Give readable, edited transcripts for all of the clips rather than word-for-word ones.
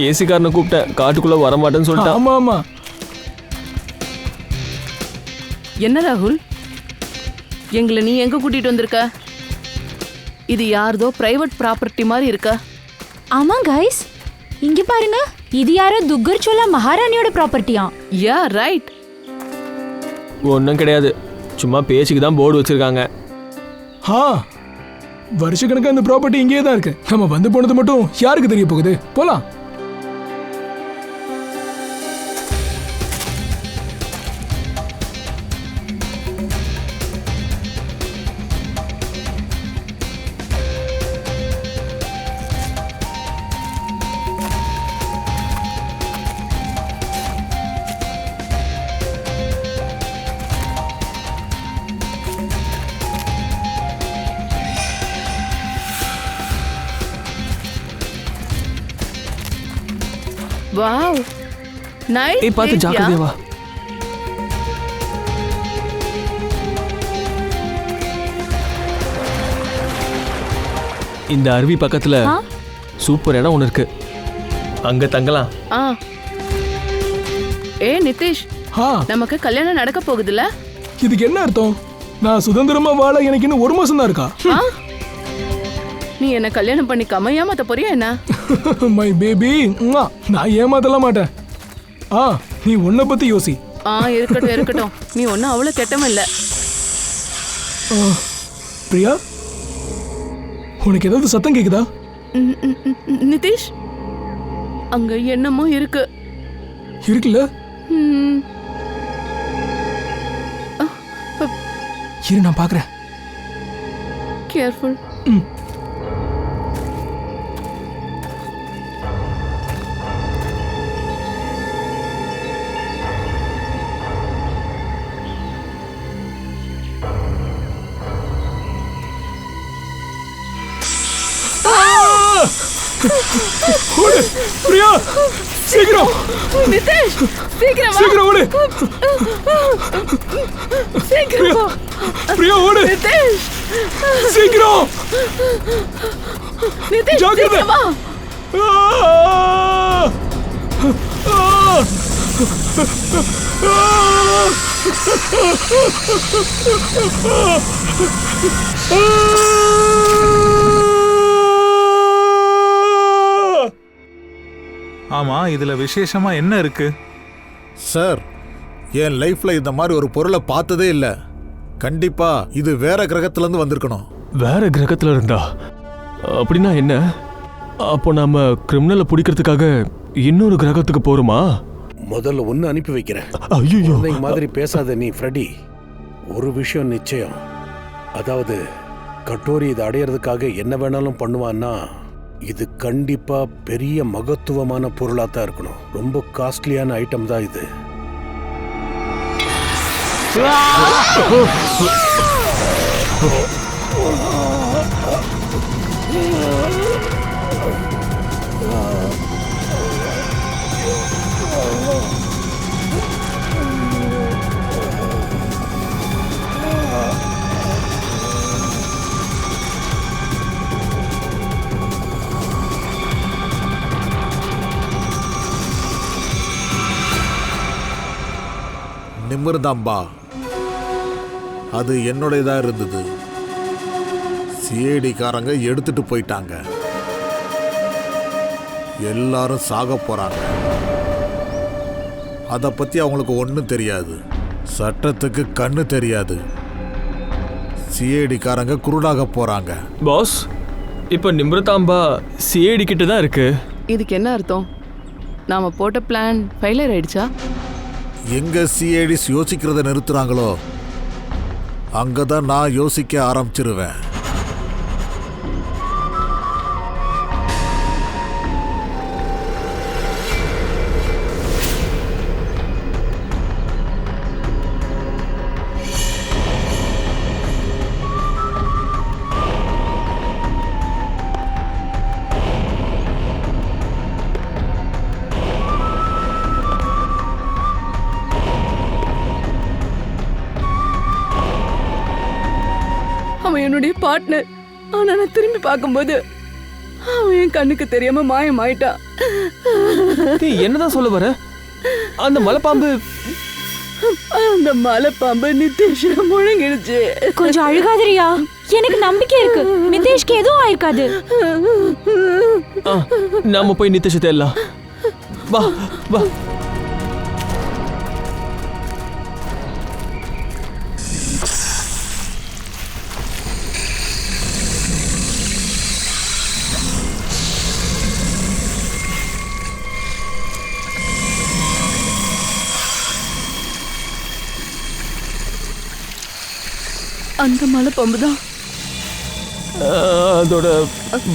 AC காரனை கூப்பிட்டேன், காட்டுக்குள்ள வர மாட்டேன்னு சொல்லிட்டான். ஆமா ஆமா. என்ன ராகுல், எங்களை நீ எங்க கூட்டிட்டு வந்திருக்க? இது யாரதோ பிரைவேட் ப்ராப்பர்ட்டி மாதிரி இருக்கா? ஆமா கைஸ், இங்க பாருங்க, இது யாரோ துக்கர் சோலா மகாராணியோட ப்ராப்பர்ட்டியா? Yeah right. ஒன்றும் கிடையாது, சும்மா பேச்சுக்கு தான் போர்டு வச்சிருக்காங்க. வருஷக்கணக்கா இந்த ப்ராப்பர்ட்டி இங்கேயே தான் இருக்கு. நம்ம வந்து போனது மட்டும் யாருக்கு தெரிய போகுது? போலாம். Wow, nice. ஏய் பார்த்து ஜாக்கிரதையா வா. இந்த அருவி பக்கத்துல சூப்பர் இடம் ஒன்று இருக்கு, அங்க தங்கலாம். ஏ நிதிஷ், நமக்கு கல்யாணம் நடக்க போகுதுல? இதுக்கு என்ன அர்த்தம்? நான் சுதந்திரமா வாழ எனக்கு இன்னும் 1 மாசம் தான் இருக்கா? நீ என்ன கல்யாணம் பண்ணிக்காம ஏமாத்த போறியா என்ன? மை பேபி, நான் ஏமாத்தலாம் மாட்டேன். நீ உன்னை பத்தி யோசி. இருக்கட்டும் இருக்கட்டும், நீ ஒன்னும் அவ்வளவு கெட்டவன் இல்ல. பிரியா, உனக்கு ஏதாவது சத்தம் கேக்குதா? நிதிஷ், அங்க என்னமோ இருக்கு. இருக்குல்ல? இரு, நான் பாக்குறேன். கேர்ஃபுல். பிரியா, சீக்கிரம். நிதிஷ், சீக்கிரம் வா. சீக்கிரம் ஓடு. சீக்கிரம் வா. பிரியா ஓடு. நிதிஷ், சீக்கிரம். நிதிஷ், சீக்கிரம் வா. ஆமா, இதுல விசேஷமா என்ன இருக்கு? சார், என் லைஃப்ல இந்த மாதிரி ஒரு பொருளை பார்த்ததே இல்ல. கண்டிப்பா இது வேற கிரகத்துல இருந்து வந்திருக்கணும். வேற கிரகத்துல இருந்தா? அப்படின்னா என்ன? அப்போ நாம கிரிமினலை பிடிக்கிறதுக்காக இன்னொரு கிரகத்துக்கு போறோமா? முதல்ல ஒன்னு அனுப்பி வைக்கிறேன். ஐயோ, மாதிரி பேசாத நீ ஃப்ரெடி. ஒரு விஷயம் நிச்சயம், அதாவது கட்டோரி இதை அடையிறதுக்காக என்ன வேணாலும் பண்ணுவான்னா இது கண்டிப்பா பெரிய மகத்துவமான பொருளா தான் இருக்கணும். ரொம்ப காஸ்ட்லியான ஐட்டம் தான் இது. நிமிர்தாம்பா, அது என்னுடையதா இருந்தது. சிஐடிக்காரங்க எடுத்துட்டு போயிட்டாங்க. எல்லாரும் சாக போறாங்க. அதை பத்தி அவங்களுக்கு ஒன்றும் தெரியாது. சட்டத்துக்கு கண்ணு தெரியாது. சிஐடிக்காரங்க குருடாக போறாங்க. பாஸ், இப்ப நிம்ரதாம்பா சிஐடி கிட்ட தான் இருக்கு. இதுக்கு என்ன அர்த்தம்? நாம போட்ட பிளான் ஃபெயிலியர் ஆயிடுச்சா? எங்க சிஐடிஸ் யோசிக்கிறத நிறுத்துறாங்களோ அங்கதான் நான் யோசிக்க ஆரம்பிச்சிருவேன். அவன் என்னுடைய பார்ட்னர். ஆனா நான் திரும்பி பார்க்கும்போது அவன் என் கண்ணுக்கு தெரியாம மாயமாயிட்டான். நீ என்னதான் சொல்ல வர? அந்த மலைப்பாம்பு அந்த மலைப்பாம்பு நிதிஷ முழுங்கிடுச்சு. கொஞ்சம் அழுகாதரியா, எனக்கு நம்பிக்கை இருக்கு நிதேஷ்க்கு எதுவும் ஆயிருக்காது. நாம போய் நிதிஷை தேடலாம். வா வா. அந்த மலைப்பாம்பு தான். அதோட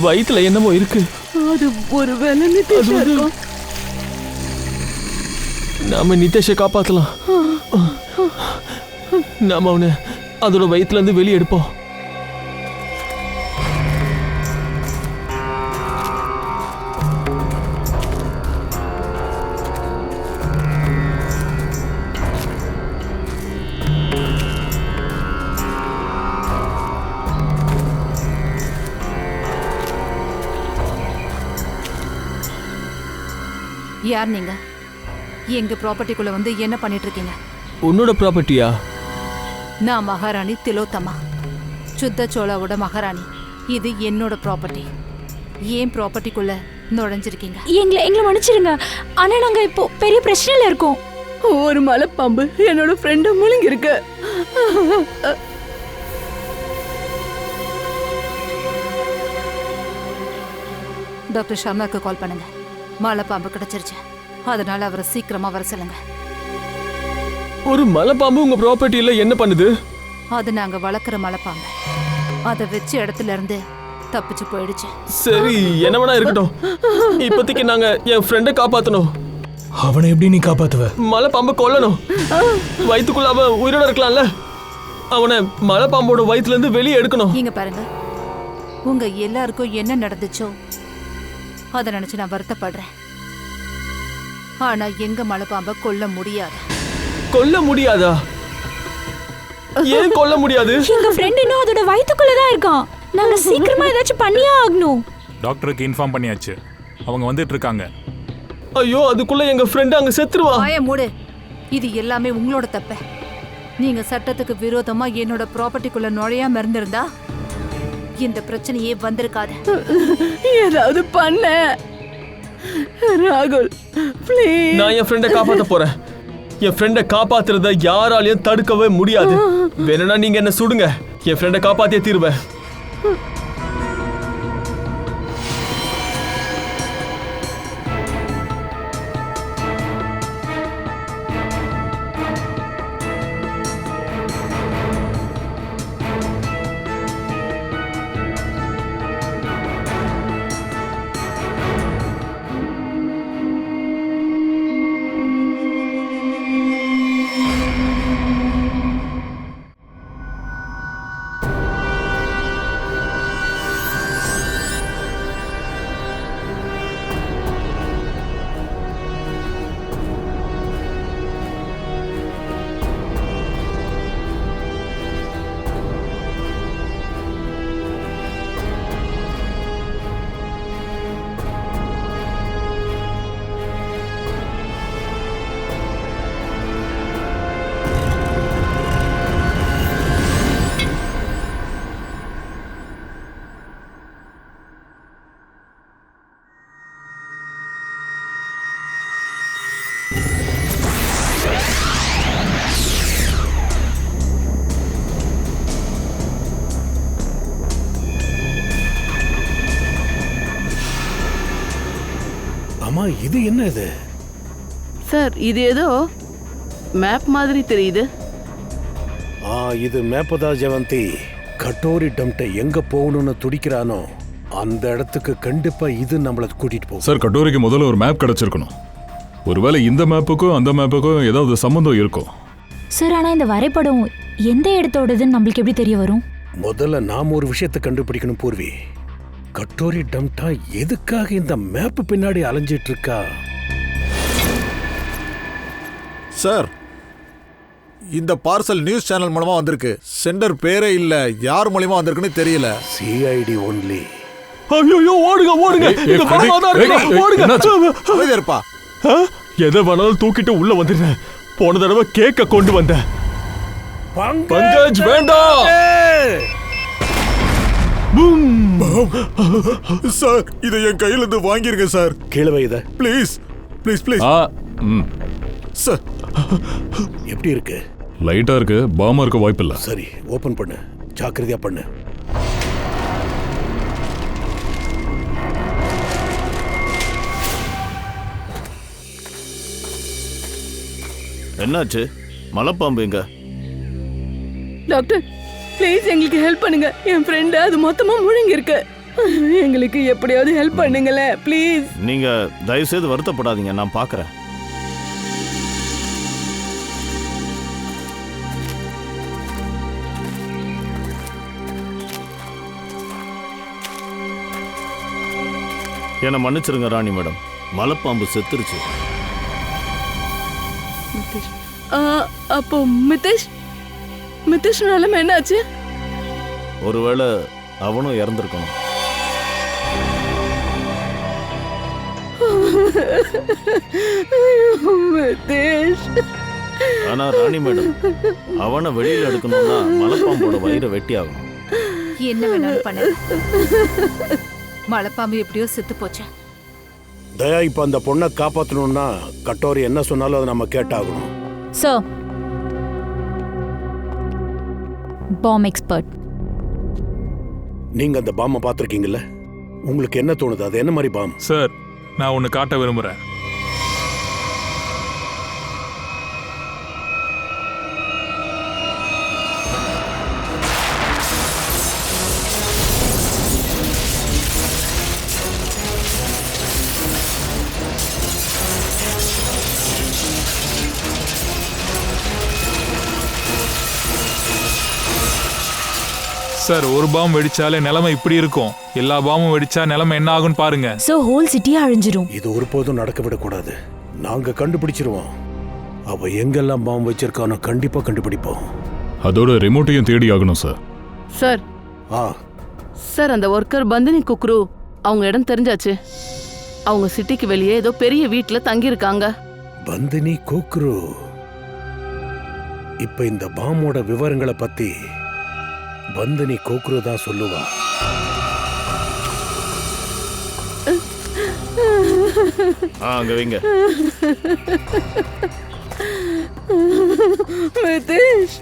வயித்துல என்னமோ இருக்கு. அது ஒருவேளை நிதிஷ இருக்கும். நாம நிதிஷை காப்பாத்தலாம். நாம அவனை அதோட வயித்துல இருந்து வெளியே எடுப்போம். யார் நீங்க? எங்க ப்ராப்பர்ட்டிக்குள்ள வந்து என்ன பண்ணிட்டு இருக்கீங்க? உன்னோட ப்ராப்பர்ட்டியா? நான் மகாராணி திலோத்தமா, சுத்த சோழாவோட மகாராணி. இது என்னோட ப்ராப்பர்ட்டி. ஏன் ப்ராப்பர்ட்டிக்குள்ள நுழைஞ்சிருக்கீங்க? எங்களை மன்னிச்சிருங்க, ஆனா நாங்க இப்போ பெரிய பிரச்சனையில இருக்கோம். ஒரு மலைப்பாம்பு என்னோட ஃப்ரெண்ட முழுங்கி இருக்கு. டாக்டர் சர்மாக்கு கால் பண்ணுங்க. மலைப்பாம்பு கிடைச்சிருச்சு, அதனால அவரை சீக்கிரமா வர சொல்லுங்க. ஒரு மலைப்பாம்பு உங்க ப்ராப்பர்ட்டியில என்ன பண்ணுது? அது நாங்க வளர்க்குற மலைப்பாம்பு. அதை வச்ச இடத்துல இருந்து தப்பிச்சு போயிடுச்சு. சரி, என்ன வேணா இருக்கட்டும். இப்போதைக்கு நாங்க என் ஃப்ரெண்டை காப்பாத்தணும். அவனை எப்படி நீ காப்பாத்துவ? மலைப்பாம்பை கொல்லணும். வயிற்றுக்குள்ள அவன் உயிரோட இருக்கலாம்ல. அவனை மலைப்பாம்போட வயிற்றுல இருந்து வெளியே எடுக்கணும். இங்க பாருங்க, உங்க எல்லாருக்கும் என்ன நடந்துச்சோ அதை நினைச்சு நான் வருத்தப்படுறேன். ஆனா எங்க மலைப்பாம்பை கொல்ல முடியாது. கொல்ல முடியாதா? ஏன் கொல்ல முடியாது? எங்க ஃப்ரெண்ட் இன்னும் அதோட வயித்துக்குள்ள தான் இருக்கான். நாங்க சீக்கிரமா ஏதாச்சும் பண்ணியே ஆகணும். டாக்டருக்கு இன்ஃபார்ம் பண்ணியாச்சு, அவங்க வந்துட்டு இருக்காங்க. ஐயோ, அதுக்குள்ள எங்க ஃப்ரெண்ட் அங்க செத்துருவா. வாய மூடு. இது எல்லாமே உங்களோட தப்பு. நீங்க சட்டத்துக்கு விரோதமா என்னோட ப்ராப்பர்ட்டிக்குள்ள நுழையாம இருந்திருந்தா இந்த பிரச்சனையே வந்திருக்காது. ஏதாவது பண்ண ராகுல், ப்ளீஸ். நான் என் ஃப்ரெண்டை காப்பாத்த போறேன். என் ஃப்ரெண்டை காப்பாத்துறத யாராலையும் தடுக்கவே முடியாது. வேணும்னா நீங்க என்ன சுடுங்க, என் ஃப்ரெண்டை காப்பாத்தியே தீருவேன். அம்மா, இது என்ன இது? சார், இது ஏதோ மேப் மாதிரி தெரியுது. இது மேப்பதா ஜெவந்தி. கட்டோரி டம்ட்ட எங்க போகணும்னு துடிக்கிறானோ அந்த இடத்துக்கு கண்டிப்பா இது நம்மள கூட்டிட்டு போகும். சார், கட்டோரிக்கு முதல்ல ஒரு மேப் கிடைச்சிருக்கணும். ஒருவேளை இந்த மேப்புக்கும் அந்த மேப்புக்கும் ஏதாவது சம்பந்தம் இருக்கும். சார், ஆனா இந்த வரைபடம் எந்த இடத்தோடதுன்னு நம்மளுக்கு எப்படி தெரிய வரும்? முதல்ல நாம ஒரு விஷயத்தை கண்டுபிடிக்கணும் பூர்வி. கட்டோரி டம்டா எதுக்காக இந்த மேப் பின்னாடி அலைஞ்சிட்டு இருக்கா? சார், இந்த பார்சல் நியூஸ் சேனல் மூலமா வந்திருக்கு. சென்டர் பேரே இல்ல, யார் மூலமா வந்திருக்குன்னு தெரியல. CID only. ஐயோ ஓடுங்க ஓடுங்க இந்த பணமா தான் இருக்கு ஓடுங்க அமைதியா இருப்பா. எதை வேணாலும் தூக்கிட்டு உள்ள வந்துடுறேன். போன தடவை கேக்க கொண்டு வந்தேன். பங்கஜ் வேண்டாம். சார் இதை என் கையில இருந்து வாங்கிருங்க சார். கீழே வை இத. Please please please sir. எப்படி இருக்கு? லைட்டா இருக்கு, பாமா இருக்க வாய்ப்பில்லை. சரி, ஓபன் பண்ணு, ஜாக்கிரதையா பண்ணு. என்னாச்சு? மலைப்பாம்பு எங்க? டாக்டர் ப்ளீஸ் எங்களுக்கு ஹெல்ப் பண்ணுங்க. என் ஃப்ரெண்ட் அது மொத்தமா முழுங்கி இருக்கு. எங்களுக்கு எப்படியாவது ஹெல்ப் பண்ணுங்களேன் ப்ளீஸ். நீங்க தயவு செய்து வருத்தப்படாதீங்க, நான் பார்க்கறேன். என்னை மன்னிச்சிருங்க ராணி மேடம், மலைப்பாம்பு செத்துருச்சு. அப்போ மிதேஷ் நிலைமை என்னாச்சு? ஒருவேளை அவனும் இறந்துருக்கணும். ஆனா ராணி மேடம், அவனை வெளியில எடுக்கணும்னா மலைப்பாம்போட வயிறை வெட்டி ஆகணும். என்ன வேணாலும் பண்ண. மலைப்பாம்பு எப்படியோ செத்து போச்சு. தயா, இப்ப அந்த பொண்ணை காப்பாத்தணும்னா கட்டோரி என்ன சொன்னாலும் அதை நம்ம கேட்டாகணும். Sir, bomb expert. நீங்க அந்த பாம்பை பார்த்துருக்கீங்கல்ல, உங்களுக்கு என்ன தோணுது? அது என்ன மாதிரி பாம்? சார், நான் ஒன்று காட்ட விரும்புகிறேன். சார், ஒரு பாம் வெடிச்சாலே நிலைமை இப்படி இருக்கும். எல்லா பாமும் வெடிச்சா நிலைமை என்ன ஆகும்னு பாருங்க. சோ ஹோல் சிட்டி அழிஞ்சிரும். இது ஒருபோதும் நடக்க விடக்கூடாது. நாங்க கண்டுபிடிச்சிருவோம். அவ எங்கெல்லாம் பாம் வச்சிருக்கானோ கண்டிப்பா கண்டுபிடிப்போம். அதோட ரிமோட்டையும் தேடி ஆகணும் சார். சார் சார், அந்த ஒர்க்கர் பந்தினி குக்ரு அவங்க இடம் தெரிஞ்சாச்சு. அவங்க சிட்டிக்கு வெளியே ஏதோ பெரிய வீட்டுல தங்கி இருக்காங்க. பந்தினி குக்ரு. இப்ப இந்த பாமோட விவரங்களை பத்தி பந்தினி கோக்ரு தான் சொல்லுவா. அங்க வைங்க. மிதேஷ்,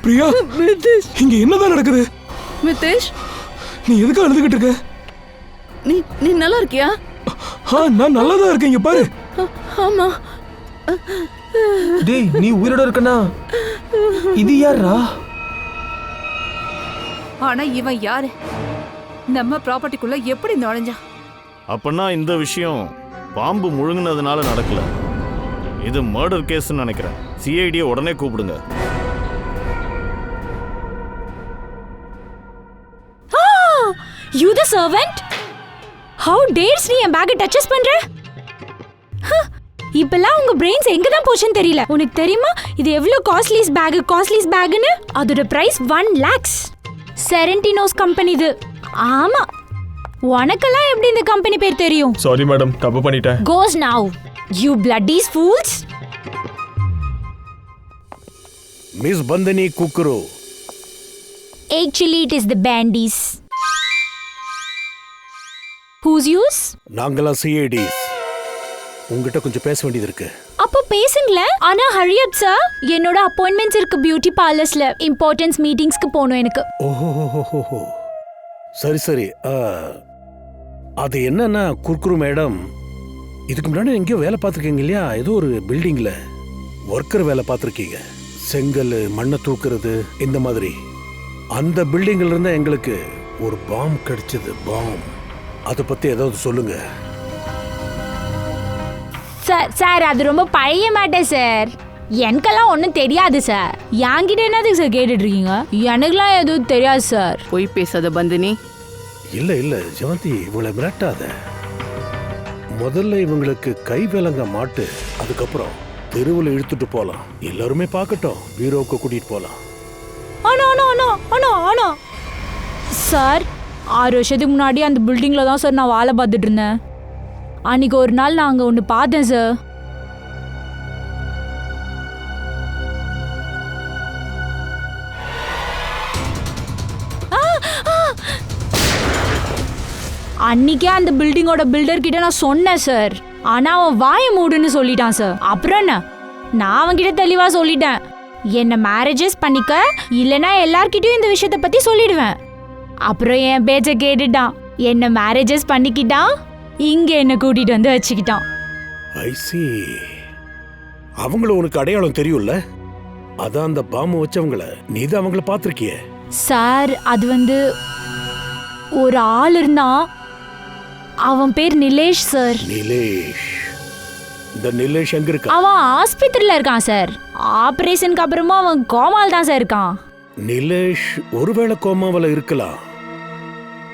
பிரியா, மிதேஷ், இங்க என்னதான் நடக்குது? மிதேஷ், நீ எதுக்கு அழுதுகிட்டு இருக்க? நீ நல்லா இருக்கியா? நான் நல்லாதான் இருக்கேன். இங்க பாரு. ஆமா. டேய், நீ உயிரோட இருக்கனா? இது யாரா? ஆனா இவன் யாரு? நம்ம ப்ராப்பர்ட்டிக்குள்ள எப்படி நுழைஞ்சான்? அப்பனா இந்த விஷயம் பாம்பு முழுங்கினதுனால நடக்கல. இது மர்டர் கேஸ்ன்னு நினைக்கிறேன். சிஐடியை உடனே கூப்பிடுங்க. You the servant? How dares நீ என் பேக்கை டச்சஸ் பண்ற? இப்பெல்லாம் உங்க பிரெயின்ஸ் எங்க தான் போச்சுன்னு தெரியல. உனக்கு தெரியுமா இது எவ்வளவு காஸ்ட்லிஸ் பேக்னு? அதோட பிரைஸ் 1 lakhs. செரண்டினோஸ் கம்பெனி இது. ஆமா, உனக்கெல்லாம் எப்படி இந்த கம்பெனி பேர் தெரியும்? சாரி மேடம், தப்பு பண்ணிட்டேன். Goes now. You bloody fools. Miss Bandini குக்ரு. Actually it is the bandies. Who's yours? நாங்களா சிஐடிஸ். உங்ககிட்ட கொஞ்சம் பேச வேண்டியது இருக்கு. அப்போ பேசுங்களேன். ஆனா ஹரி அப் சார், என்னோட அப்பாயின்மெண்ட்ஸ் இருக்கு பியூட்டி பார்லர்ஸ்ல. இம்பார்ட்டன்ஸ் மீட்டிங்ஸ்க்கு போகணும் எனக்கு. ஓஹோ, சரி. அது என்னன்னா குர்குரு மேடம், இதுக்கு முன்னாடி எங்கேயோ வேலை பார்த்துருக்கீங்க இல்லையா? ஏதோ ஒரு பில்டிங்ல ஒர்க்கர் வேலை பார்த்துருக்கீங்க. செங்கல், மண்ணை தூக்குறது, இந்த மாதிரி. அந்த பில்டிங்ல இருந்தா எங்களுக்கு ஒரு பாம் கிடைச்சது. பாம், அதை பத்தி ஏதாவது சொல்லுங்க. சார் அது ரொம்ப பழைய மேட்டர் சார். எனக்கெல்லாம் ஒன்றும் தெரியாது சார். என்கிட்ட என்னதுக்கு சார் கேட்டுட்டு இருக்கீங்க? எனக்குலாம் எதுவும் தெரியாது சார். போய் பேசாத பந்தினி. இல்ல ஜெவந்தி, இவங்களை மிரட்டாத. முதல்ல இவங்களுக்கு கை விலங்க மாட்டு, அதுக்கப்புறம் தெருவில் இழுத்துட்டு போலாம். எல்லாருமே பார்க்கட்டும், பீரோவுக்கு கூட்டிட்டு போலாம். அண்ணா அண்ணா அண்ணா சார் 6 வருஷத்துக்கு முன்னாடி அந்த பில்டிங்கில் தான் சார் நான் வேலை பார்த்துட்டு இருந்தேன். அன்றைக்கி ஒரு நாள் நான் அங்கே ஒன்று பார்த்தேன் சார். அன்னைக்கே அந்த பில்டிங்கோட பில்டர் கிட்ட நான் சொன்னேன் சார். ஆனால் அவன் வாயை மூடுன்னு சொல்லிட்டான் சார். அப்புறம் என்ன, நான் அவன்கிட்ட தெளிவாக சொல்லிட்டேன், என்னை மேரேஜஸ் பண்ணிக்க இல்லைன்னா எல்லார்கிட்டையும் இந்த விஷயத்தை பற்றி சொல்லிடுவேன். அப்புறம் என் பேச்சை கேட்டுட்டான், என்னை மேரேஜஸ் பண்ணிக்கிட்டான், இங்கே என்னை கூட்டிகிட்டு வந்து வச்சுக்கிட்டான். ஐ see. அவங்கள உனக்கு அடையாளம் தெரியும்ல? அதான் அந்த பாம்பு வச்சவங்கள நீ தான் அவங்கள பார்த்துருக்கிய. சார் அது வந்து ஒரு ஆள் இருந்தான், அவன் பேர் நிலேஷ் சார். நிலேஷ்? இந்த நிலேஷ் எங்க இருக்கா? அவன் ஆஸ்பத்திரியில் இருக்கான் சார். ஆபரேஷனுக்கு அப்புறமா அவன் கோமால் தான் சார் இருக்கான். நிலேஷ் ஒருவேளை கோமாவில் இருக்கலாம்.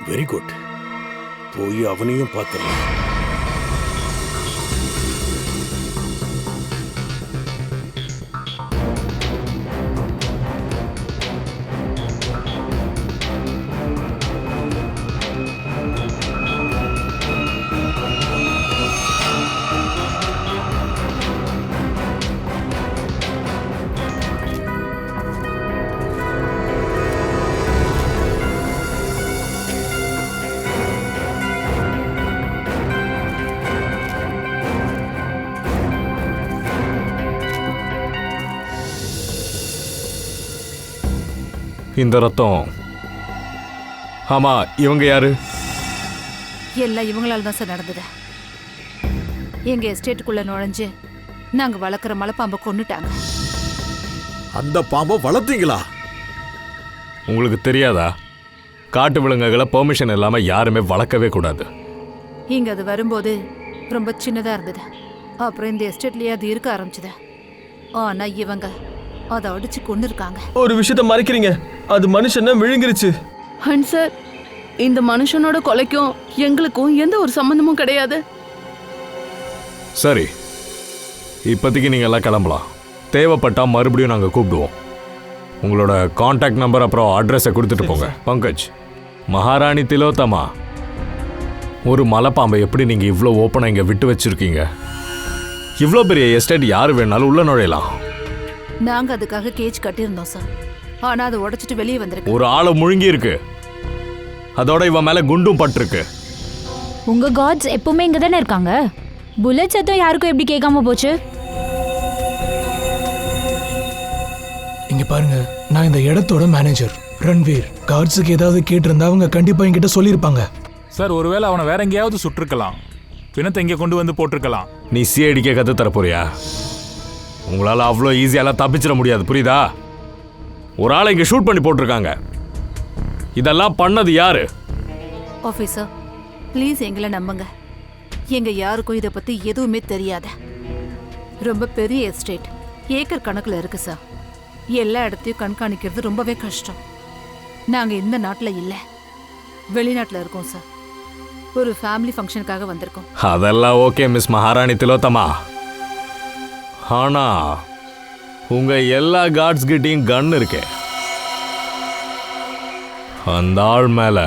வெரி குட், போய் அவனையும் பார்த்துடலாம். இந்த ரத்தம், ஆமா இவங்க யாரு? எல்லாம் இவங்களால தான் சார் நடந்தது. எங்க எஸ்டேட்டுக்குள்ள நுழைஞ்சு நாங்க வளர்க்குற மலைப்பாம்பை கொன்னுட்டாங்க. அந்த பாம்பை வளர்த்தீங்களா? உங்களுக்கு தெரியாதா? காட்டு விலங்குகளை பெர்மிஷன் இல்லாம யாருமே வளர்க்கவே கூடாது. இங்க அது வரும்போது ரொம்ப சின்னதா இருந்தது. அப்புறம் இந்த எஸ்டேட்லயே அது இருக்க ஆரம்பிச்சது. ஆனா இவங்க அதை அடிச்சு கொண்டு இருக்காங்க. ஒரு விஷயத்த மறைக்கிறீங்க, அது மனுஷனை விழுங்கிருச்சு. அண்ட் சார், இந்த மனுஷனோட கொலைக்கும் எங்களுக்கும் எந்த ஒரு சம்பந்தமும் கிடையாது. சரி, இப்போதைக்கு நீங்க எல்லாம் கிளம்பலாம். தேவைப்பட்டா மறுபடியும் நாங்கள் கூப்பிடுவோம். உங்களோட கான்டாக்ட் நம்பர் அப்புறம் அட்ரஸை கொடுத்துட்டு போங்க. பங்கஜ், மகாராணி திலோத்தமா, ஒரு மலைப்பாம்பை எப்படி நீங்கள் இவ்வளோ ஓப்பனாக இங்கே விட்டு வச்சிருக்கீங்க? இவ்வளோ பெரிய எஸ்டேட் யார் வேணாலும் உள்ள நுழையலாம். நாங்க அதுக்காக கேஜ் கட்டியிருந்தோம் சார். ஆனா அதை உடைச்சிட்டு வெளியே வந்திருக்கு. ஒரு ஆளை முழுங்கி இருக்கு, அதோட இவன் மேல குண்டும் பட்டிருக்கு. உங்க காட்ஸ் எப்பவுமே இங்க தானே இருக்காங்க. புல்லட் சத்தம் யாருக்கும் எப்படி கேட்காம போச்சு? இங்க பாருங்க, நான் இந்த இடத்தோட மேனேஜர் ரன்வீர். கார்ட்ஸுக்கு ஏதாவது கேட்டிருந்தா அவங்க கண்டிப்பா என்கிட்ட சொல்லியிருப்பாங்க. சார், ஒருவேளை அவனை வேற எங்கேயாவது சுட்டிருக்கலாம், பிணத்தை இங்கே கொண்டு வந்து போட்டிருக்கலாம். நீ சிஐடிக்கே கத்து தர போறியா? உங்களால அவ்வளோ ஈஸியாலாம் தப்பிச்சிட முடியாது, புரியுதா? ஒரு ஆளை இங்க ஷூட் பண்ணி போட்டிருக்காங்க. இதெல்லாம் பண்ணது யாரு? ஆஃபீஸர், ப்ளீஸ் எங்களை நம்புங்க. எங்க யாருக்கும் இதை பத்தி எதுவுமே தெரியாத. ரொம்ப பெரிய எஸ்டேட், ஏக்கர் கணக்குல இருக்கு சார். எல்லா இடத்தையும் கண்காணிக்கிறது ரொம்பவே கஷ்டம். நாங்க இந்த நாட்டுல இல்ல, வெளிநாட்டுல இருக்கோம் சார். ஒரு ஃபேமிலி ஃபங்க்ஷனுக்காக வந்திருக்கோம். அதெல்லாம் ஓகே மிஸ் மகாராணி திலோத்தமா. ஆனா உங்க எல்லா கார்ட்ஸ் கிட்டையும் கன் இருக்கு. அந்த ஆள் மேல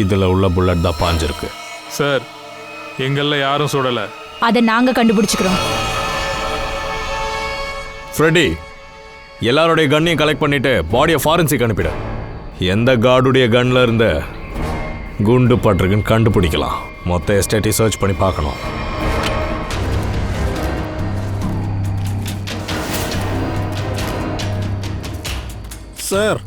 இதுல உள்ள புல்லட் தான் பாஞ்சிருக்கு. சார், எங்கள்ல யாரும் சுடல. அதை நாங்க கண்டுபிடிச்சுக்கிறோம். ஃப்ரெடி, எல்லாருடைய கன்னையும் கலெக்ட் பண்ணிட்டு பாடியை ஃபாரன்சிக் அனுப்பிடு. எந்த கார்டுடைய கன்ல இருந்து குண்டு பட்டிருக்குன்னு கண்டுபிடிக்கலாம். மொத்த எஸ்டேட்டை சர்ச் பண்ணி பார்க்கணும். சார்,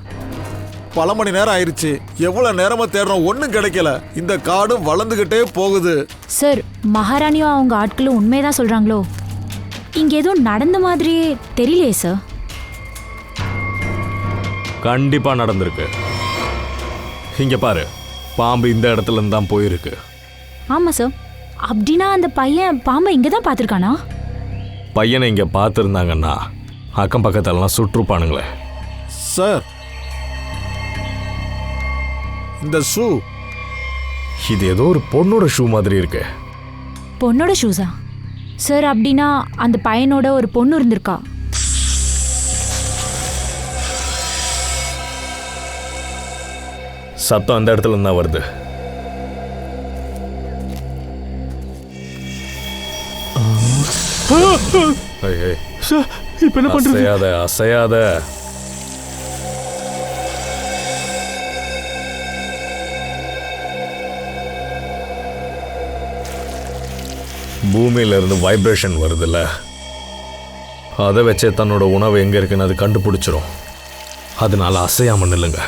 பல மணி நேரம் ஆயிடுச்சு. எவ்வளவு நேரமா தேடுறோம், ஒன்றும் கிடைக்கல. இந்த காடு வளர்ந்துகிட்டே போகுது. சார், மகாராணியும் அவங்க ஆட்களும் உண்மைதான் சொல்றாங்களோ? இங்க எதுவும் நடந்த மாதிரியே தெரியலையே சார். கண்டிப்பா நடந்திருக்கு. இங்க பாரு, பாம்பு இந்த இடத்துல இருந்து தான் போயிருக்கு. ஆமா சார். அப்படின்னா அந்த பையன் பாம்பை இங்க தான் பார்த்துருக்கானா? பையனை இங்க பார்த்துருந்தாங்கன்னா அக்கம் பக்கத்தெல்லாம் சுற்றுப்பானுங்களே. சார், இந்த ஷூ, இது ஏதோ ஒரு பொண்ணோட ஷூ மாதிரி இருக்கு. பொண்ணோட ஷூஸா சார்? அப்படின்னா அந்த பையனோட ஒரு பொண்ணு இருந்திருக்கா? சத்தம் அந்த இடத்துல இருந்தா வருது. சார் இப்போ என்ன பண்றது? அசையாத அசையாத. பூமியில இருந்து வைப்ரேஷன் வருதுல்ல, அதை வச்சே தன்னோட உணவு எங்க இருக்குன்னு அது கண்டுபிடிச்சிரும். அதனால அசையாம நில்லுங்க.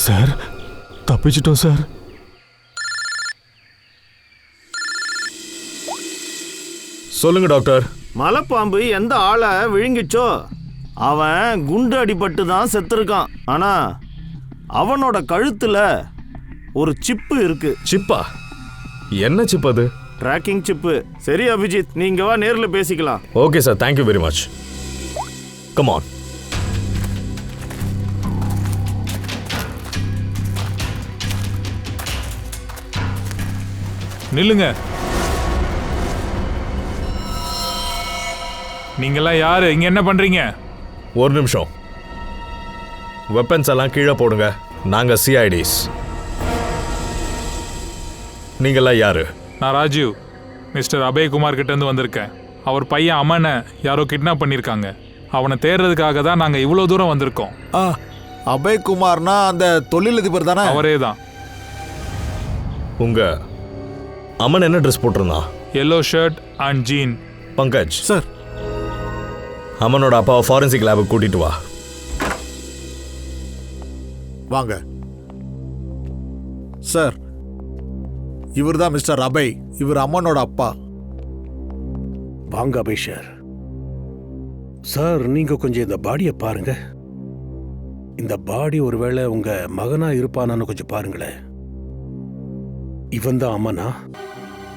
சார் தப்பிச்சிட்டோம் சார். சொல்லுங்க டாக்டர். மலைப்பாம்பு எந்த ஆளை விழுங்கிச்சோ அவன் குண்டு அடிபட்டு தான் செத்துருக்கான். ஆனா அவனோட கழுத்துல ஒரு சிப்பு இருக்கு. சிப்பா? என்ன சிப் அது? Tracking chip. சரி அபிஜித், நீங்க வா, நேரில் பேசிக்கலாம். Okay sir, thank you very much. Come on. நில்லுங்க. நீங்கெல்லாம் யாரு? இங்க என்ன பண்றீங்க? ஒரு நிமிஷம். வெப்பன்ஸ் எல்லாம் கீழே போடுங்க. நாங்க சிஐடிஸ். நீங்கெல்லாம் யாரு? நான் ராஜீவ், மிஸ்டர் அபய்குமார் கிட்ட இருந்து வந்திருக்கேன். அவர் பையன் அமனை யாரோ கிட்னாப் பண்ணியிருக்காங்க. அவனை தேடுறதுக்காக தான் நாங்கள் இவ்வளோ தூரம் வந்திருக்கோம். அபய்குமார்னா அந்த தொழிலதிபர் தானே? அவரே தான். உங்க அமன் என்ன ட்ரெஸ் போட்டிருந்தான்? Yellow shirt and jean. Pankaj sir, அமனோட அப்பாவை ஃபாரன்சிக் லேபுக்கு கூட்டிட்டு வா. வாங்க சார். இவர் தான் மிஸ்டர் அபய். இவர் அம்மனோட அப்பா. வாங்க அபய் சார். சார், நீங்க கொஞ்சம் இந்த பாடியை பாருங்க. இந்த பாடி ஒருவேளை உங்க மகனா இருப்பானான்னு கொஞ்சம் பாருங்களேன். இவன் தான் அம்மனா?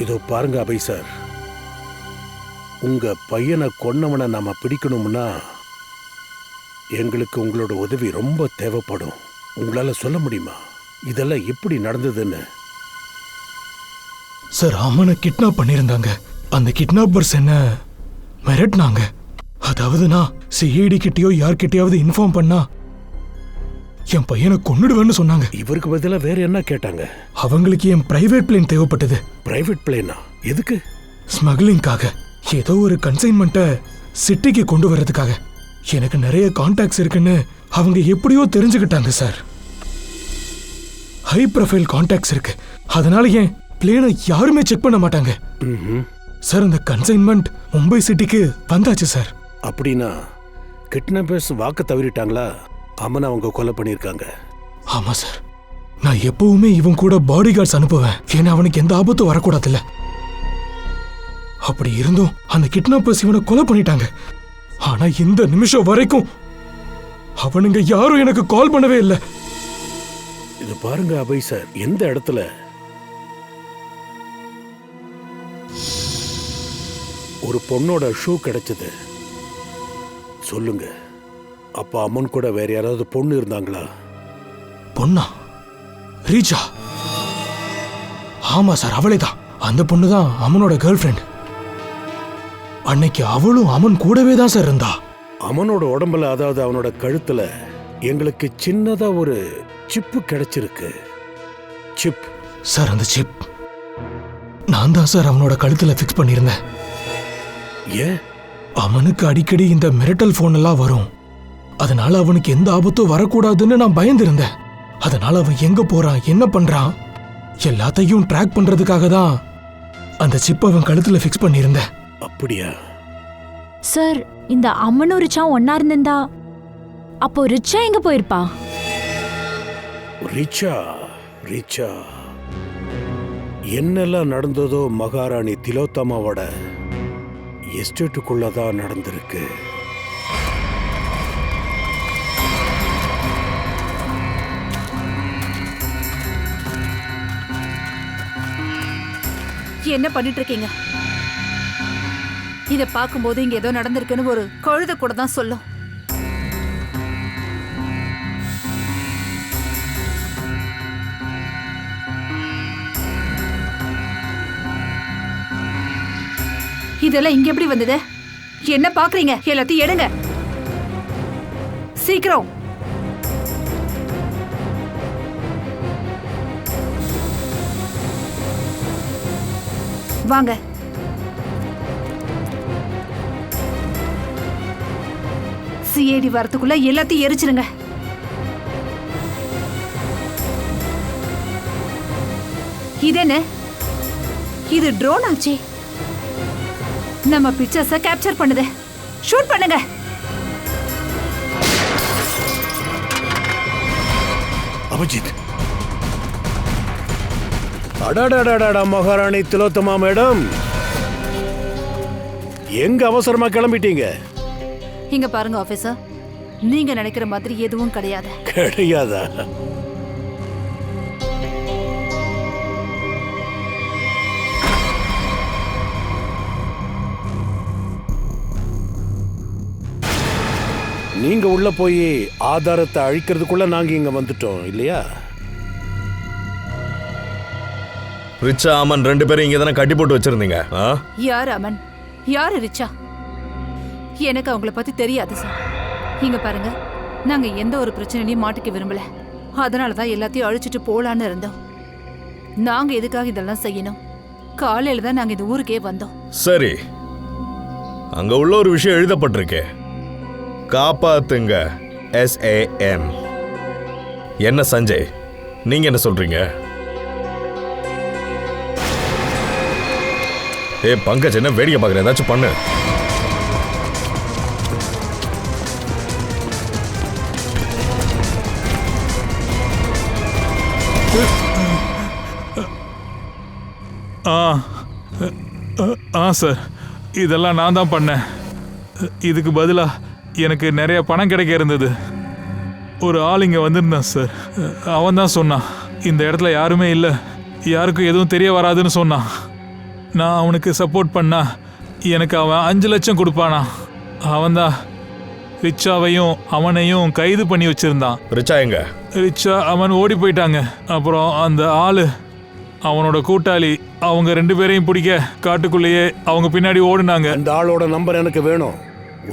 இதோ பாருங்க அபய் சார், உங்க பையனை கொன்னவனை நாம பிடிக்கணும்னா எங்களுக்கு உங்களோட உதவி ரொம்ப தேவைப்படும். உங்களால சொல்ல முடியுமா இதெல்லாம் எப்படி நடந்ததுன்னு? சார், அம்மனை கிட்னாப் பண்ணியிருந்தாங்க. அந்த கிட்னாப்பர்ஸ் என்ன மிரட்டினாங்க. அதாவது நான் சிஐடி கிட்டயோ யார்கிட்டயாவது இன்ஃபார்ம் பண்ணா என் பையனை கொன்னுடுவேன்னு சொன்னாங்க. இவருக்கு பதிலாக வேற என்ன கேட்டாங்க? அவங்களுக்கு என் பிரைவேட் பிளேன் தேவைப்பட்டது. பிரைவேட் பிளேனா? எதுக்கு? ஸ்மக்லிங்காக. ஏதோ ஒரு கன்சைன்மெண்ட்டை சிட்டிக்கு கொண்டு வர்றதுக்காக. எனக்கு நிறைய கான்டாக்ட்ஸ் இருக்குன்னு அவங்க எப்படியோ தெரிஞ்சுக்கிட்டாங்க சார். ஹை ப்ரொஃபைல் கான்டாக்ட்ஸ் இருக்கு. அதனால ஏன் பிளேனை யாருமே செக் பண்ண மாட்டாங்க சார். அந்த கன்சைன்மெண்ட் மும்பை சிட்டிக்கு வந்தாச்சு சார். அப்படின்னா கிட்னாப்பர்ஸ் வாக்கு தவறிட்டாங்களா? அம்மனை அவங்க கொலை பண்ணியிருக்காங்க. ஆமா சார். நான் எப்பவுமே இவன் கூட பாடி கார்ட்ஸ் அனுப்புவேன். ஏன்னா அவனுக்கு எந்த ஆபத்தும் வரக்கூடாதுல்ல. அப்படி இருந்தும் அந்த கிட்னாப்பர்ஸ் இவனை கொலை பண்ணிட்டாங்க. ஆனா இந்த நிமிஷம் வரைக்கும் அவனுங்க யாரும் எனக்கு கால் பண்ணவே இல்லை. இது பாருங்க அபய் சார், எந்த இடத்துல ஒரு பொண்ணோட ஷூ கிடைச்சது சொல்லுங்க. அப்ப அம்மன் கூட வேற யாராவது பொண்ணு இருந்தாங்களா? பொண்ணா? ரீச்சா? ஆமா சார், அவளே தான். அந்த பொண்ணு தான் அம்மனோட கேர்ள் ஃப்ரெண்ட். அன்னைக்கு அவளும் அம்மன் கூடவே தான் சார் இருந்தா. அம்மனோட உடம்புல, அதாவது அவனோட கழுத்துல எங்களுக்கு சின்னதா ஒரு சிப்பு கிடைச்சிருக்கு. சிப் சார், அந்த சிப் நான் தான் சார் அவனோட கழுத்துல ஃபிக்ஸ் பண்ணியிருந்தேன். ஏன்? அவனுக்கு அடிக்கடி இந்த மிரட்டல் போன் எல்லாம் வரும். அதனால அவனுக்கு எந்த ஆபத்தும் வரக்கூடாதுன்னு நான் பயந்திருந்தேன். அதனால அவன் எங்க போறான், என்ன பண்றான் எல்லாத்தையும் ட்ராக் பண்றதுக்காக தான் அந்த சிப் அவன் கழுத்துல ஃபிக்ஸ் பண்ணியிருந்தேன். அப்படியா சார்? இந்த அம்மனும் ரிச்சா ஒன்னா இருந்திருந்தா அப்போ ரிச்சா எங்க போயிருப்பா? ரிச்சா ரிச்சா என்னெல்லாம் நடந்ததோ மகாராணி திலோத்தமாவோட எஸ்டேட்டுக்குள்ளதான் நடந்திருக்கு. என்ன பண்ணிட்டு இருக்கீங்க? இத பார்க்கும்போது இங்க ஏதோ நடந்திருக்குன்னு ஒரு கழுத கூட தான் சொல்லும். இதெல்லாம் இங்க எப்படி வந்தது? என்ன பாக்குறீங்க? எல்லாத்தையும் எடுங்க சீக்கிரம். வாங்க. சிஐடி வரத்துக்குள்ள எல்லாத்தையும் எரிச்சிருங்க. இதென்ன? இது ட்ரோன் ஆச்சே. நம்ம பிக்சர்ஸ கேப்சர் பண்ணுது. ஷூட் பண்ணுங்க. அபிஜித். அடடடடடா மகாராணி திலோத்தமா மேடம், எங்க அவசரமா கிளம்பிட்டீங்க? இங்க பாருங்க ஆபீசர், நீங்க நினைக்கிற மாதிரி எதுவும் கிடையாது. கிடையாதா? நீங்க உள்ள போய் ஆதாரத்தை அழிக்கிறதுக்குள்ள நாங்க இங்க வந்துட்டோம் இல்லையா? ரிச்சா அமன் 2 பேரும் இங்க தானே கட்டி போட்டு வச்சிருந்தீங்க. யார் அமன், யாரு ரிச்சா? எனக்கு அவங்கள பத்தி தெரியாது சார். இங்க பாருங்க, நாங்க எந்த ஒரு பிரச்சனையும் மாட்டிக்க விரும்பல. அதனாலதான் எல்லாத்தையும் அழிச்சிட்டு போலான்னு இருந்தோம். நாங்க எதுக்காக இதெல்லாம் செய்யணும்? காலையில தான் நாங்க இந்த ஊருக்கே வந்தோம். சரி, அங்க உள்ள ஒரு விஷயம் எழுதப்பட்டிருக்கே, காப்பாத்துங்க SAM. என்ன சஞ்சய், நீங்க என்ன சொல்றீங்க? பங்கஜ், என்ன வேடிக்கை பார்க்குற? ஏதாச்சும் பண்ணு. சார், இதெல்லாம் நான் தான் பண்ணேன். இதுக்கு பதிலா எனக்கு நிறைய பணம் கிடைக்க இருந்தது. ஒரு ஆள் இங்கே வந்திருந்தான் சார். அவன் தான் சொன்னான், இந்த இடத்துல யாருமே இல்லை, யாருக்கும் எதுவும் தெரிய வராதுன்னு சொன்னான். நான் அவனுக்கு சப்போர்ட் பண்ணா எனக்கு அவன் 5 லட்சம் கொடுப்பானா. அவன் தான் ரிச்சாவையும் அவனையும் கைது பண்ணி வச்சிருந்தான். ரிச்சா எங்க? ரிச்சா அவன் ஓடி போயிட்டாங்க. அப்புறம் அந்த ஆளு, அவனோட கூட்டாளி, அவங்க 2 பேரையும் பிடிக்க காட்டுக்குள்ளேயே அவங்க பின்னாடி ஓடுனாங்க. அந்த ஆளோட நம்பர் எனக்கு வேணும்.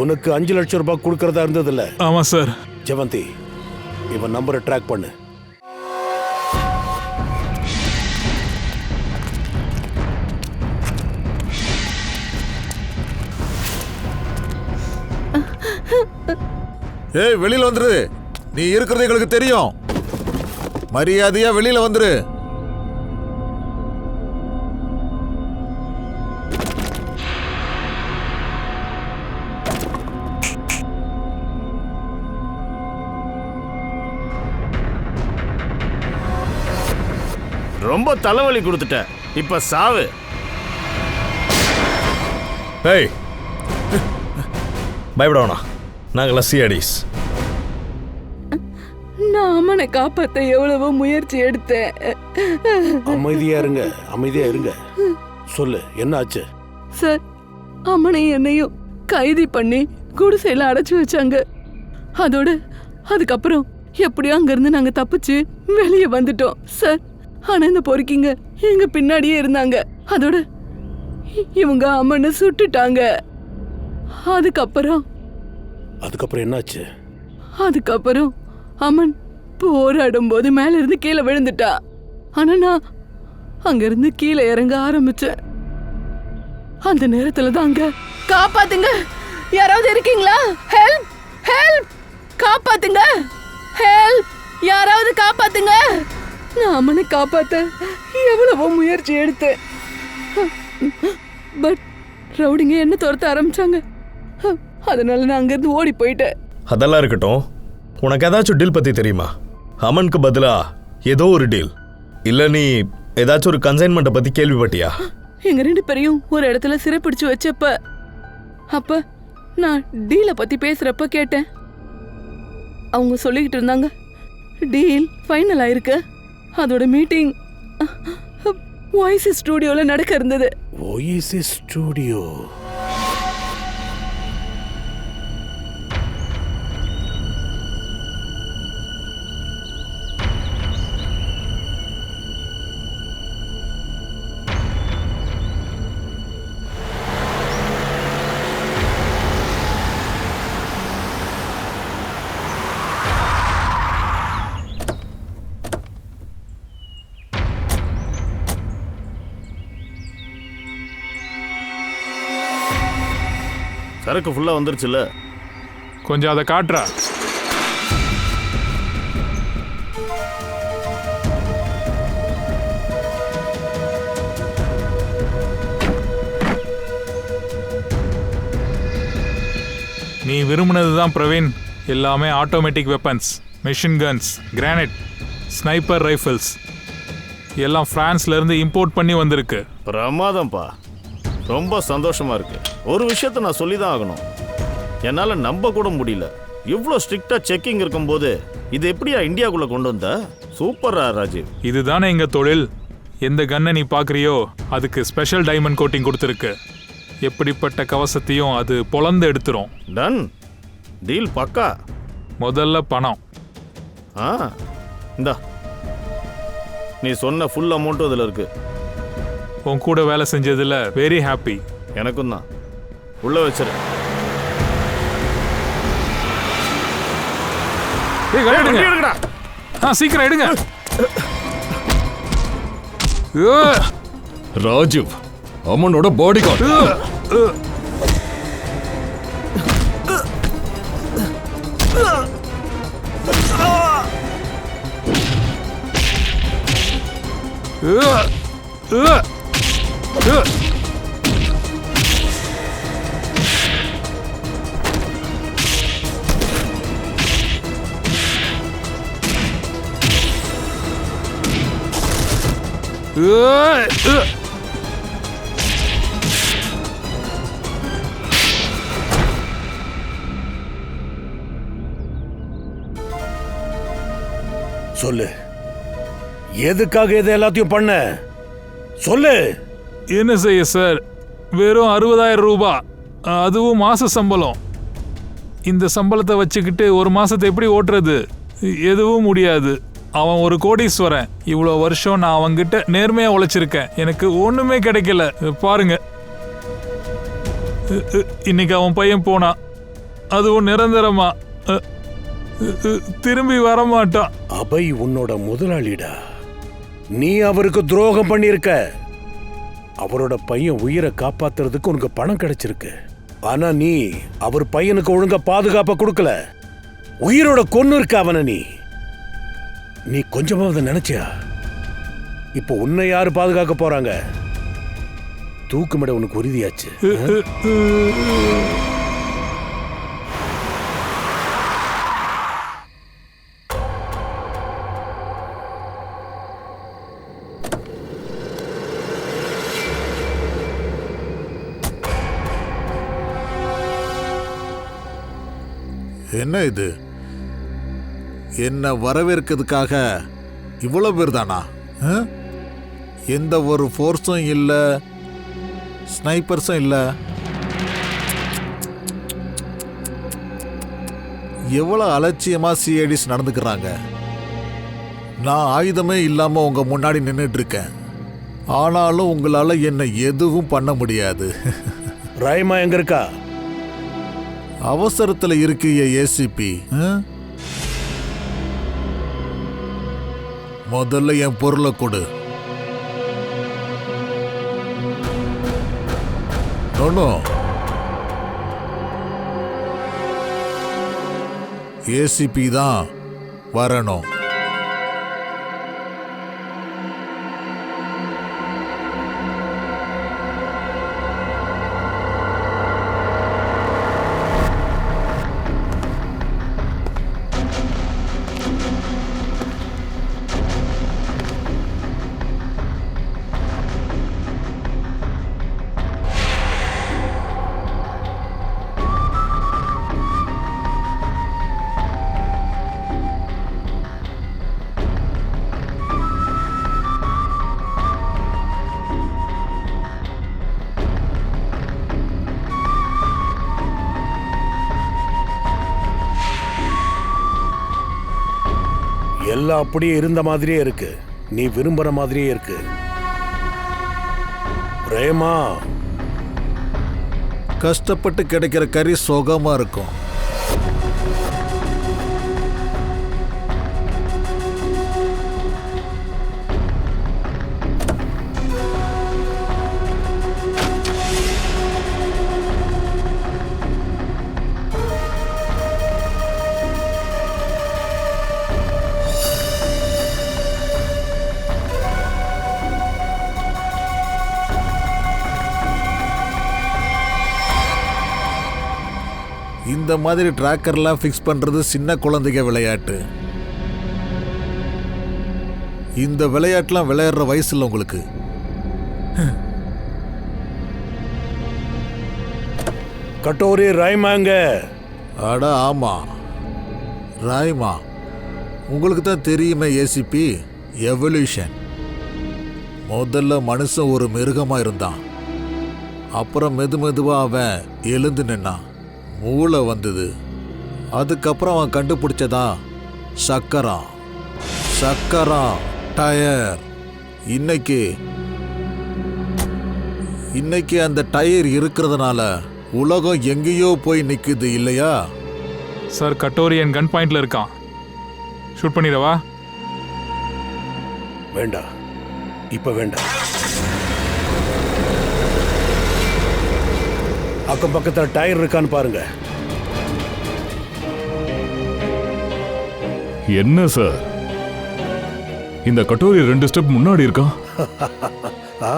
உனக்கு 5 லட்சம் ரூபாய் கொடுக்கறதா இருந்ததுல்ல? ஆமா சார். ஜெவந்தி, இவன் நம்பரை ட்ராக் பண்ணு. ஏய், வெளியில வந்துரு. நீ இருக்கிறது எங்களுக்கு தெரியும். மரியாதையா வெளியில வந்துரு. ரொம்ப தலைவலி கொடுத்துட்ட, இப்ப சாவு. ஏய், பயப்படவனா, நாங்களாம் சிஐடிஸ். நான் அம்மனை காப்பாத்த எவ்வளவோ முயற்சி எடுத்தேன். அமைதியா இருங்க, அமைதியா இருங்க. சொல்லு, என்ன ஆச்சு? சார், அம்மனையும் என்னையும் கைது பண்ணி குடிசையில அடைச்சு வச்சாங்க. அதுக்கப்புறம் எப்படியோ அங்கிருந்து நாங்க தப்பிச்சு வெளியே வந்துட்டோம் சார். ஆனா இந்த பொறுக்கிங்க எங்க பின்னாடியே இருந்தாங்க. இவங்க அம்மனை சுட்டுட்டாங்க. அதுக்கப்புறம் என்னாச்சு? அதுக்கப்புறம் அம்மன் போராடும் போது மேல இருந்து கீழே விழுந்துட்டா. ஆனா நான் அங்கிருந்து கீழே இறங்க ஆரம்பிச்சேன். அந்த நேரத்துல தான் அங்க காப்பாத்துங்க, யாராவது இருக்கீங்களா? ஹெல்ப், ஹெல்ப், காப்பாத்துங்க, ஹெல்ப், யாராவது காப்பாத்துங்க. நான் அம்மனை காப்பாத்த எவ்வளவோ முயற்சி எடுத்தேன். பட் ரவுடிங்க என்ன துரத்த ஆரம்பிச்சாங்க. அதனால நான் அங்கிருந்து ஓடி போயிட்டேன். அதெல்லாம் இருக்கட்டும், உனக்கு ஏதாச்சும் டீல் பத்தி தெரியுமா? அமனுக்கு பதிலா ஏதோ ஒரு டீல், இல்ல நீ ஏதாச்சும் ஒரு கன்சைன்மெண்ட்டை பத்தி கேள்விப்பட்டியா? எங்க 2 பேரையும் ஒரு இடத்துல சிறைப்பிடிச்சு வச்சப்ப அப்ப நான் டீலை பத்தி பேசுறப்ப கேட்டேன். அவங்க சொல்லிக்கிட்டு இருந்தாங்க, டீல் ஃபைனல் ஆயிருக்கு. அதோட மீட்டிங் ஓஎஸ்எஸ் ஸ்டுடியோல நடக்க இருந்தது. OSS studio? சரக்கு ஃபுல்லாக வந்துருச்சுல்ல? கொஞ்சம் அதை காட்டுறா. நீ விரும்பினது தான் பிரவீன். எல்லாமே automatic weapons, machine guns, grenade, sniper rifles எல்லாம் பிரான்ஸ்லேருந்து இம்போர்ட் பண்ணி வந்திருக்கு. பிரமாதம்ப்பா, ரொம்ப சந்தோஷமா இருக்கு. ஒரு விஷயத்த நான் சொல்லி தான் ஆகணும். என்னால் நம்ப கூட முடியல. இவ்வளோ ஸ்ட்ரிக்டாக செக்கிங் இருக்கும்போது இது எப்படியா இந்தியாவுக்குள்ளே கொண்டு வந்த? சூப்பரா ராஜீவ். இதுதானே எங்கள் தொழில். எந்த கன்னை நீ பார்க்குறியோ அதுக்கு ஸ்பெஷல் டைமண்ட் கோட்டிங் கொடுத்துருக்கு. எப்படிப்பட்ட கவசத்தையும் அது பொலந்து எடுத்துரும். டன் டீல் பக்கா. முதல்ல பணம். இந்தா, நீ சொன்ன ஃபுல் அமௌண்ட்டும் இதில் இருக்கு. உன் கூட வேலை செஞ்சதில் வெரி ஹாப்பி. எனக்கும் தான். உள்ள வச்சிரு. சீக்கிரம் எடுங்க. ராஜீவ் அம்மனோட பாடி கார்டு. சொல்லு, எதுக்காக இது எல்லாத்தையும் பண்ண? சொல்லு. என்ன செய்ய சார், வெறும் 60,000 ரூபாய், அதுவும் மாச சம்பளம். இந்த சம்பளத்தை வச்சுக்கிட்டு ஒரு மாசத்தை எப்படி ஓட்டுறது? எதுவும் முடியாது. அவன் ஒரு கோடீஸ்வரன். இவ்வளோ வருஷம் நான் அவன்கிட்ட நேர்மையா உழைச்சிருக்கேன். எனக்கு ஒண்ணுமே கிடைக்கல. பாருங்க, இன்னைக்கு அவன் பையன் போனான். அதுவும் நிரந்தரமா. திரும்பி வரமாட்டான். அபய் உன்னோட முதலாளிடா. நீ அவருக்கு துரோகம் பண்ணிருக்க. அவரோட பையன் உயிரை காப்பாத்துறதுக்கு உனக்கு பணம் கிடைச்சிருக்கு. ஆனா நீ அவர் பையனுக்கு ஒழுங்கா பாதுகாப்ப கொடுக்கல. உயிரோட கொன்னு இருக்க அவனை. நீ கொஞ்சமாவது நினைச்சியா? இப்போ உன்னை யாரு பாதுகாக்க போறாங்க? தூக்குமிட உனக்கு உறுதியாச்சு. என்ன இது? என்ன வரவேற்கிறதுக்காக இவ்வளோ பேர் தானா? எந்த ஒரு ஃபோர்ஸும் இல்லை, ஸ்னைப்பர்ஸும் இல்லை. எவ்வளோ அலட்சியமாக சிஐடிஸ் நடந்துக்கிறாங்க. நான் ஆயுதமே இல்லாமல் உங்கள் முன்னாடி நின்றுட்டு இருக்கேன். ஆனாலும் உங்களால் என்னை எதுவும் பண்ண முடியாது. ராயமா எங்க இருக்கா? அவசரத்தில் இருக்கிய ஏசிபி. முதல்ல என் பொருளை கொடு. ஏசிபி தான் வரணும். எல்லாம் அப்படியே இருந்த மாதிரியே இருக்கு. நீ விரும்புற மாதிரியே இருக்கு. பிரேமா, கஷ்டப்பட்டு கிடைக்கிற கறி சுகமா இருக்கும். இந்த மாதிரி டிராக்கர்லாம் ஃபிக்ஸ் பண்றது சின்ன குழந்தைங்க விளையாட்டு. இந்த விளையாட்டுலாம் விளையாடுற வயசு இல்லை உங்களுக்கு. கட்டோரி ராய்மாங்க. அட ஆமா ராய்மா, உங்களுக்கு தான் தெரியுமே ஏசிபி, எவல்யூஷன். முதல்ல மனுஷன் ஒரு மிருகமா இருந்தான், அப்புறம் மெதுவா அவன் எழுந்து நின்னான், மூளை வந்தது. அதுக்கப்புறம் அவன் கண்டுபிடிச்சதா சக்கரம், சக்கரம் டயர். இன்னைக்கு அந்த டயர் இருக்கிறதுனால உலகம் எங்கேயோ போய் நிக்குது இல்லையா? சார் கட்டோரி என் கன் பாயிண்ட்ல இருக்கான். ஷூட் பண்ணிடவா? வேண்டாம், இப்ப வேண்டாம். அக்கம் பக்கத்துல டயர் இருக்கான்னு பாருங்க. என்ன சார், இந்த கட்டோரி 2 ஸ்டெப் முன்னாடி இருக்கான். ஆ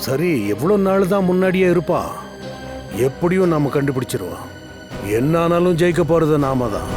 சரி, எவ்வளவு நாள் தான் முன்னாடியே இருப்பான். எப்படியும் நாம கண்டுபிடிச்சிருவோம். என்ன ஆனாலும் ஜெயிக்க போறது நாம தான்.